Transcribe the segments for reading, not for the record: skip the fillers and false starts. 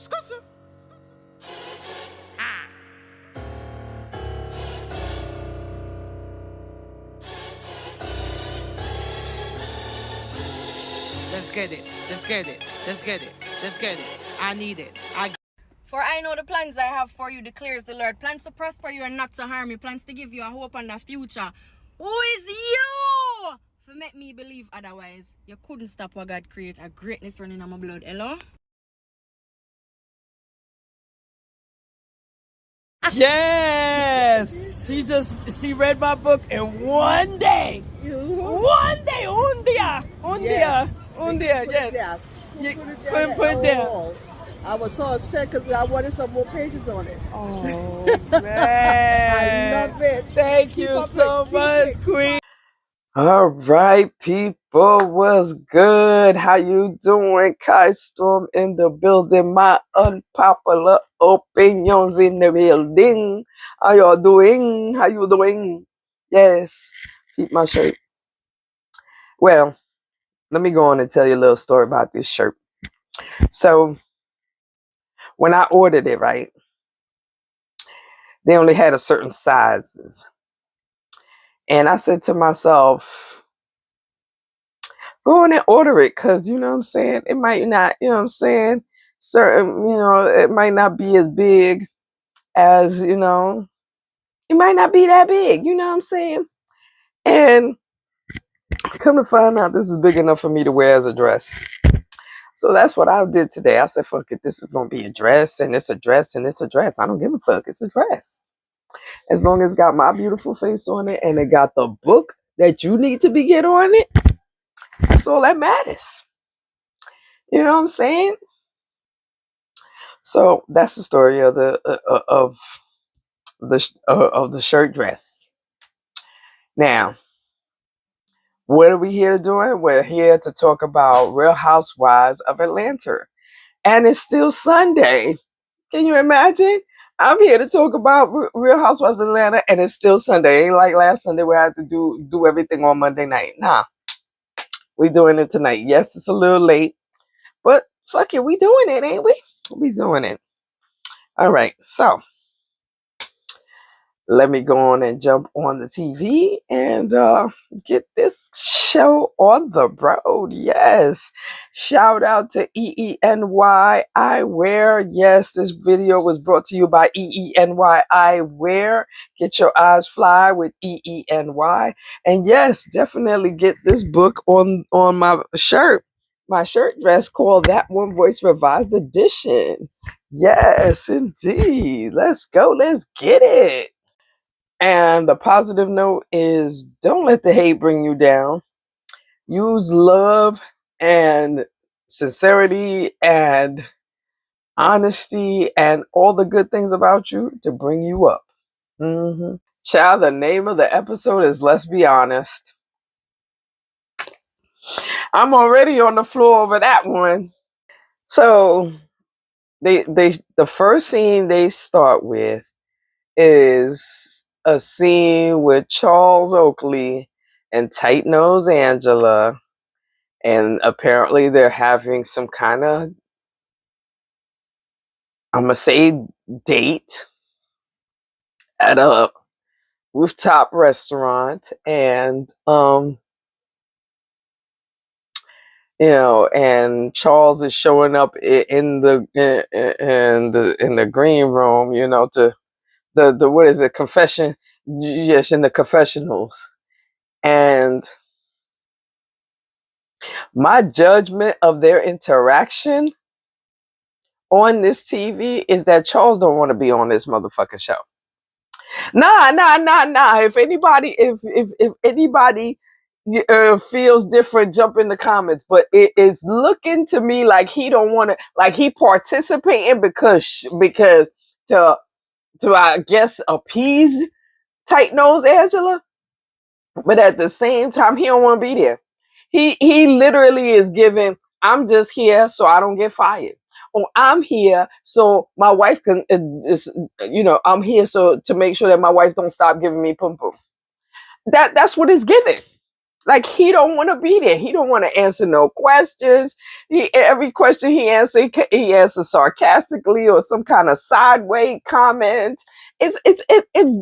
Let's get it. Let's get it. Let's get it. Let's get it. I need it. For I know the plans I have for you, declares the Lord. Plans to prosper you and not to harm you. Plans to give you a hope and a future. Who is you? To make me believe otherwise. You couldn't stop what God create. A greatness running on my blood. Hello? Yes! She read my book in one day. One day, un dia, yes. You couldn't put it down. I was so upset because I wanted some more pages on it. Oh, man. I love it. Thank you so much, Queen. All right, people, what's good? How you doing? Kai Storm in the building. My unpopular opinions in the building. How y'all doing? How you doing? Yes, keep my shirt. Well, let me go on and tell you a little story about this shirt. So, when I ordered it, right, they only had a certain sizes. And I said to myself, go on and order it, because, you know what I'm saying, it might not, you know what I'm saying, certain, you know, it might not be as big as, you know, it might not be that big, you know what I'm saying? And come to find out, this is big enough for me to wear as a dress. So that's what I did today. I said, fuck it, this is going to be a dress, and it's a dress, and it's a dress. I don't give a fuck. It's a dress. As long as it's got my beautiful face on it, and it got the book that you need to be get on it, that's all that matters. You know what I'm saying? So that's the story of the shirt dress. Now, what are we here doing? We're here to talk about Real Housewives of Atlanta. And it's still Sunday. Can you imagine? I'm here to talk about Real Housewives of Atlanta, and it's still Sunday. It ain't like last Sunday where I had to do everything on Monday night. Nah, we doing it tonight. Yes, it's a little late, but fuck it, we doing it, ain't we? We doing it. All right, so let me go on and jump on the TV and get this show on the road. Yes. Shout out to EENY Eyewear. Yes, this video was brought to you by EENY Eyewear. Get your eyes fly with EENY. And yes, definitely get this book on my shirt. My shirt dress called That One Voice Revised Edition. Yes, indeed. Let's go. Let's get it. And the positive note is, don't let the hate bring you down. Use love and sincerity and honesty and all the good things about you to bring you up. Child, the name of the episode is Let's Be Honest. I'm already on the floor over that one. So the first scene they start with is a scene with Charles Oakley and Tight Nose Angela, and apparently they're having some kind of, I'm gonna say, date at a rooftop restaurant, and you know, and Charles is showing up in the green room, you know, to the what is it, confession? Yes, in the confessionals. And my judgment of their interaction on this TV is that Charles don't want to be on this motherfucking show. Nah. If anybody feels different, jump in the comments. But it is looking to me like he don't want to, like he participating because to I guess appease Tight Nose Angela, but at the same time he don't want to be there. He literally is giving, I'm just here so I don't get fired. Or I'm here so my wife can, you know, I'm here so to make sure that my wife don't stop giving me pum pum. That's what it's giving. Like, he don't want to be there. He don't want to answer no questions. Every question he answers sarcastically or some kind of sideways comment. It's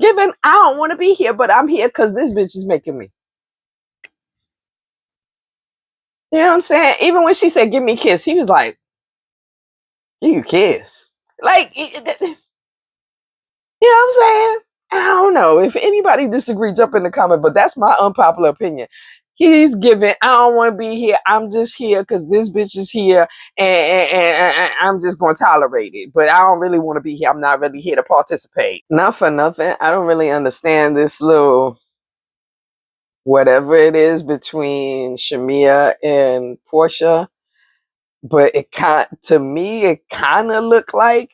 given. I don't want to be here, but I'm here because this bitch is making me. You know what I'm saying? Even when she said, "Give me a kiss," he was like, "Give you a kiss." Like, you know what I'm saying? I don't know. If anybody disagrees, jump in the comment, but that's my unpopular opinion. He's giving, I don't want to be here. I'm just here because this bitch is here, and I'm just going to tolerate it. But I don't really want to be here. I'm not really here to participate. Not for nothing. I don't really understand this little whatever it is between Shamia and Portia. But to me, it kind of looked like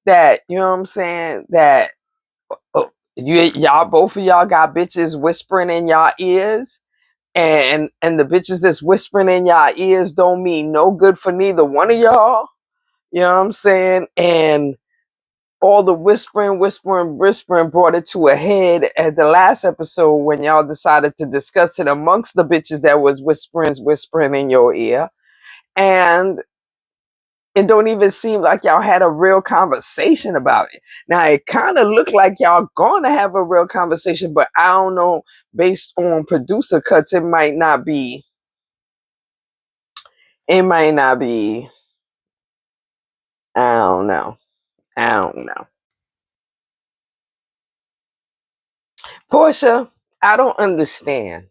that, you know what I'm saying? That y'all, both of y'all got bitches whispering in y'all ears. And the bitches that's whispering in y'all ears don't mean no good for neither one of y'all. You know what I'm saying? And all the whispering brought it to a head at the last episode when y'all decided to discuss it amongst the bitches that was whispering in your ear. And it don't even seem like y'all had a real conversation about it. Now, it kind of looked like y'all gonna have a real conversation, but I don't know, based on producer cuts, it might not be. It might not be. I don't know. I don't know. Portia, I don't understand.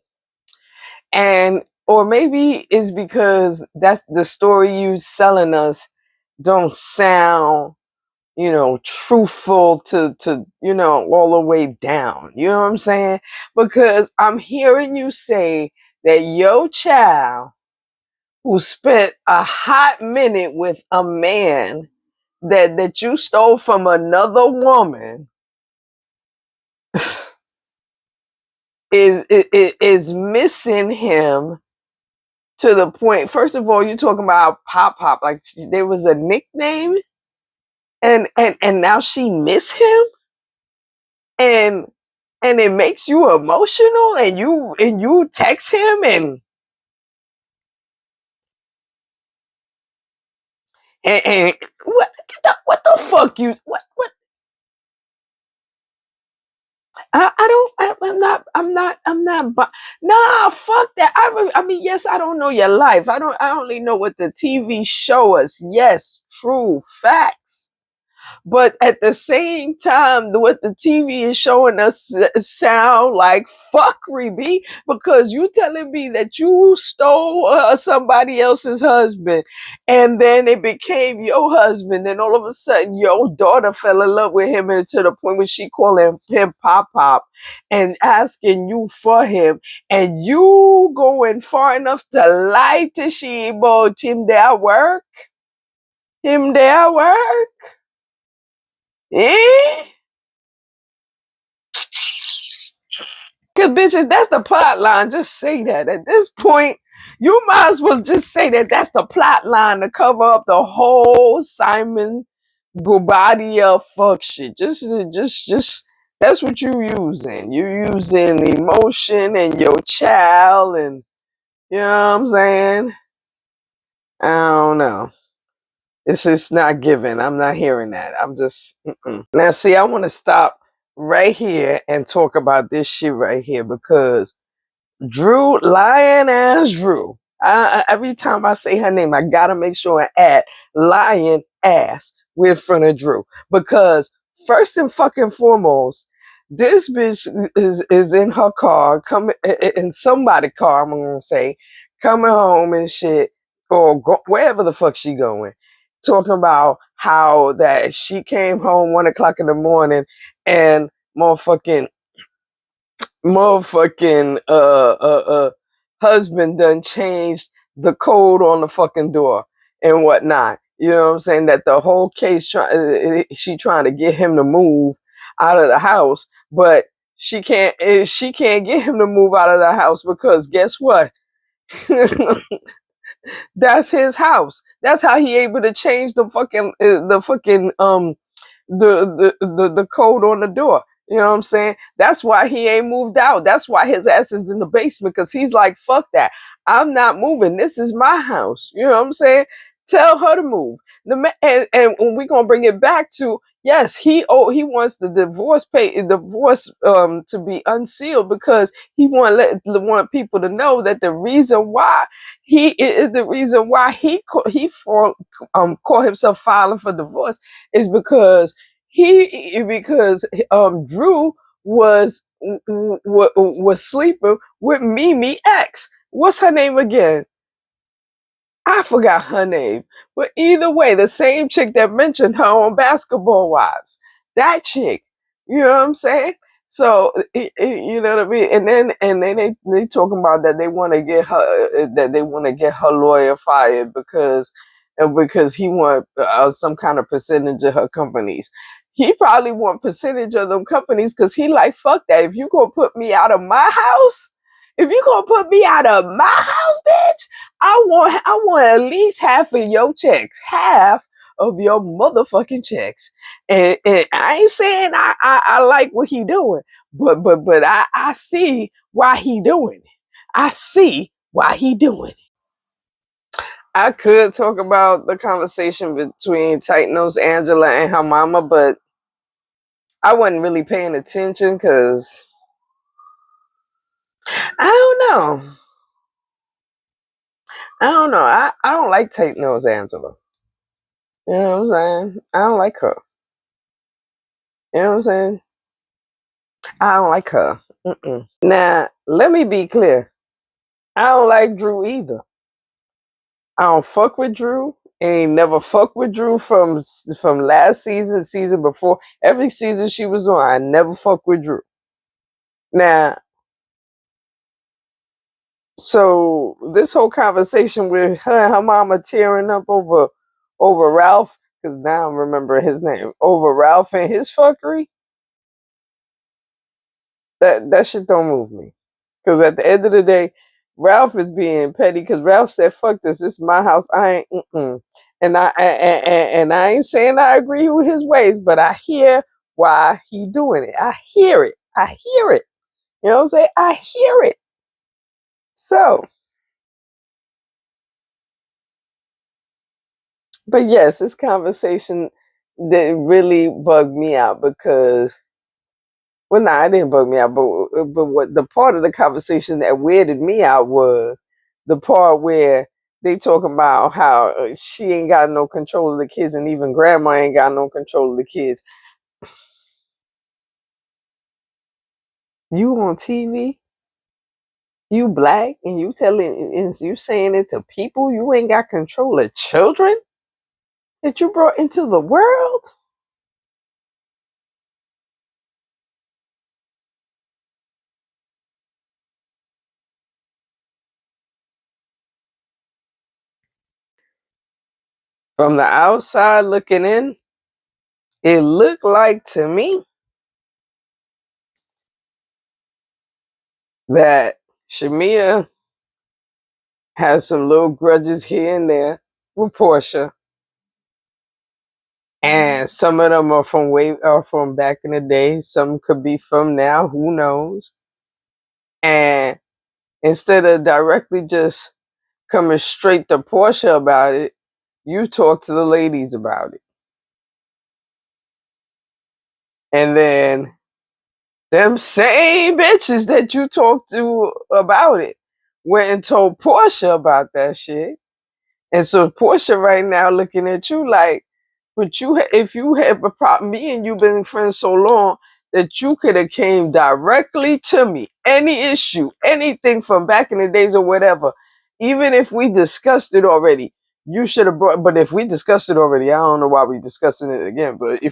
And, or maybe it's because that's the story you selling us don't sound, truthful to, all the way down. You know what I'm saying? Because I'm hearing you say that your child who spent a hot minute with a man that you stole from another woman is missing him to the point. First of all, you're talking about Pop, like there was a nickname, and now she miss him, and it makes you emotional, and you text him and what the fuck you what nah, fuck that. I mean, yes, I don't know your life. I only know what the TV show us. Yes, true facts. But at the same time, what the TV is showing us sound like fuckery, B. Because you telling me that you stole somebody else's husband, and then it became your husband, and all of a sudden your daughter fell in love with him, and to the point where she calling him Pop, and asking you for him, and you going far enough to lie to she about him there work? Him there work? Eh? Cause bitches, that's the plot line. Just say that. At this point, you might as well just say that that's the plot line to cover up the whole Simon Guobadia fuck shit. Just that's what you using. You using emotion and your child, and you know what I'm saying? I don't know. It's just not given. I'm not hearing that. I'm just Now see, I want to stop right here and talk about this shit right here, because Drew, lying ass Drew. Every time I say her name, I gotta make sure I add lying ass with front of Drew, because first and fucking foremost, this bitch is in her car, coming in somebody's car. I'm gonna say, coming home and shit, or wherever the fuck she going, talking about how that she came home 1 o'clock in the morning and motherfucking husband done changed the code on the fucking door and whatnot. You know what I'm saying? That the whole case she trying to get him to move out of the house, but she can't get him to move out of the house because guess what? That's his house. That's how he able to change the fucking the code on the door. You know what I'm saying? That's why he ain't moved out. That's why his ass is in the basement, because he's like, fuck that. I'm not moving. This is my house. You know what I'm saying? Tell her to move. And we're gonna bring it back to, yes, he wants the divorce to be unsealed, because he want people to know that the reason why called himself filing for divorce is because Drew was sleeping with Mimi X. What's her name again? I forgot her name. But either way, the same chick that mentioned her on Basketball Wives. That chick. You know what I'm saying? So you know what I mean? And then they talking about that they want to get her lawyer fired because he want some kind of percentage of her companies. He probably want percentage of them companies because he like, fuck that. If you gonna put me out of my house, if you gonna put me out of my house, bitch, I want at least half of your checks, half of your motherfucking checks. And I ain't saying I like what he doing, but I see why he doing it. I see why he doing it. I could talk about the conversation between Tight Nose Angela and her mama, but I wasn't really paying attention because I don't know. I don't like Tight Nose Angela. You know what I'm saying? I don't like her. You know what I'm saying? I don't like her. Now, let me be clear. I don't like Drew either. I don't fuck with Drew. Ain't never fuck with Drew from last season before. Every season she was on, I never fuck with Drew. Now, so this whole conversation with her and her mama tearing up over Ralph, because now I'm remembering his name, over Ralph and his fuckery, that shit don't move me. Because at the end of the day, Ralph is being petty because Ralph said, fuck this is my house, I ain't and I ain't saying I agree with his ways, but I hear why he doing it. I hear it. You know what I'm saying? I hear it. So, but yes, this conversation that really bugged me out because, well, nah, it didn't bug me out, but what the part of the conversation that weirded me out was the part where they talking about how she ain't got no control of the kids, and even grandma ain't got no control of the kids. You on TV, you black, and you saying it to people, you ain't got control of children that you brought into the world. From the outside looking in, it looked like to me that Shamia has some little grudges here and there with Portia, and some of them are from back in the day. Some could be from now. Who knows? And instead of directly just coming straight to Portia about it, you talk to the ladies about it, and then them same bitches that you talked to about it went and told Portia about that shit. And so Portia right now looking at you like, but if you had a problem, me and you been friends so long that you could have came directly to me, any issue, anything from back in the days or whatever, even if we discussed it already, you should have brought. But if we discussed it already, I don't know why we discussing it again. But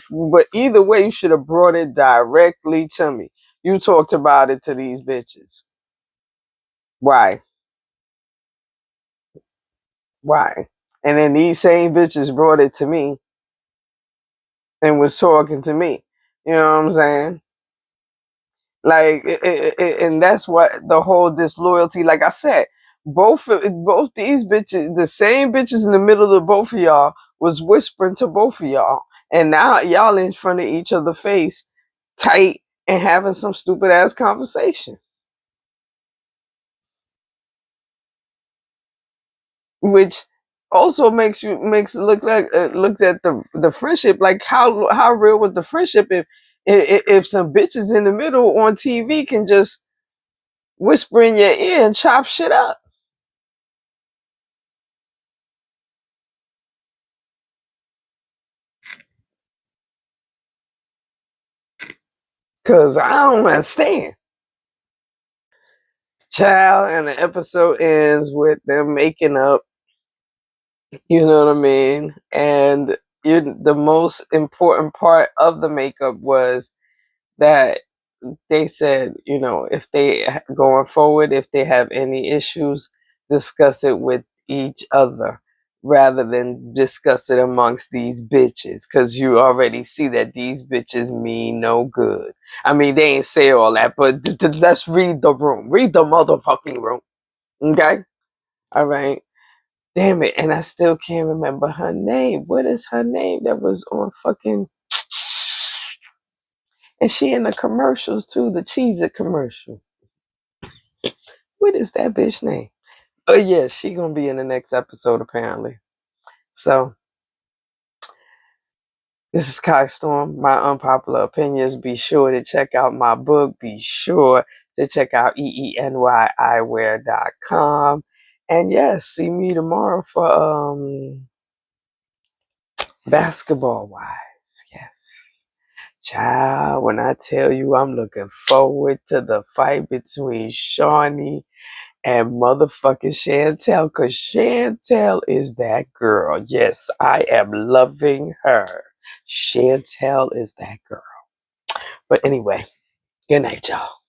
either way, you should have brought it directly to me. You talked about it to these bitches. Why? Why? And then these same bitches brought it to me and was talking to me. You know what I'm saying? Like, and that's what the whole disloyalty. Like I said, both these bitches, the same bitches in the middle of both of y'all, was whispering to both of y'all, and now y'all in front of each other face, tight, and having some stupid ass conversation. Which also makes it look like looks at the friendship, like how real was the friendship if some bitches in the middle on TV can just whisper in your ear and chop shit up. Cause I don't understand. Child, and the episode ends with them making up. You know what I mean? And the most important part of the makeup was that they said, you know, if they going forward, if they have any issues, discuss it with each other rather than discuss it amongst these bitches, because you already see that these bitches mean no good. I mean, they ain't say all that, but let's read the room. Read the motherfucking room. Okay? All right. Damn it. And I still can't remember her name. What is her name that was on fucking... And she in the commercials too, the Cheez-It commercial. What is that bitch name? Oh yeah, she gonna be in the next episode apparently. So this is Kai Storm, my unpopular opinions. Be sure to check out my book. Be sure to check out EENYEyewear.com. And yes, see me tomorrow for Basketball Wives. Yes. Child, when I tell you I'm looking forward to the fight between Shawnee and motherfucking Chantel, because Chantel is that girl. Yes, I am loving her. Chantel is that girl. But anyway, good night, y'all.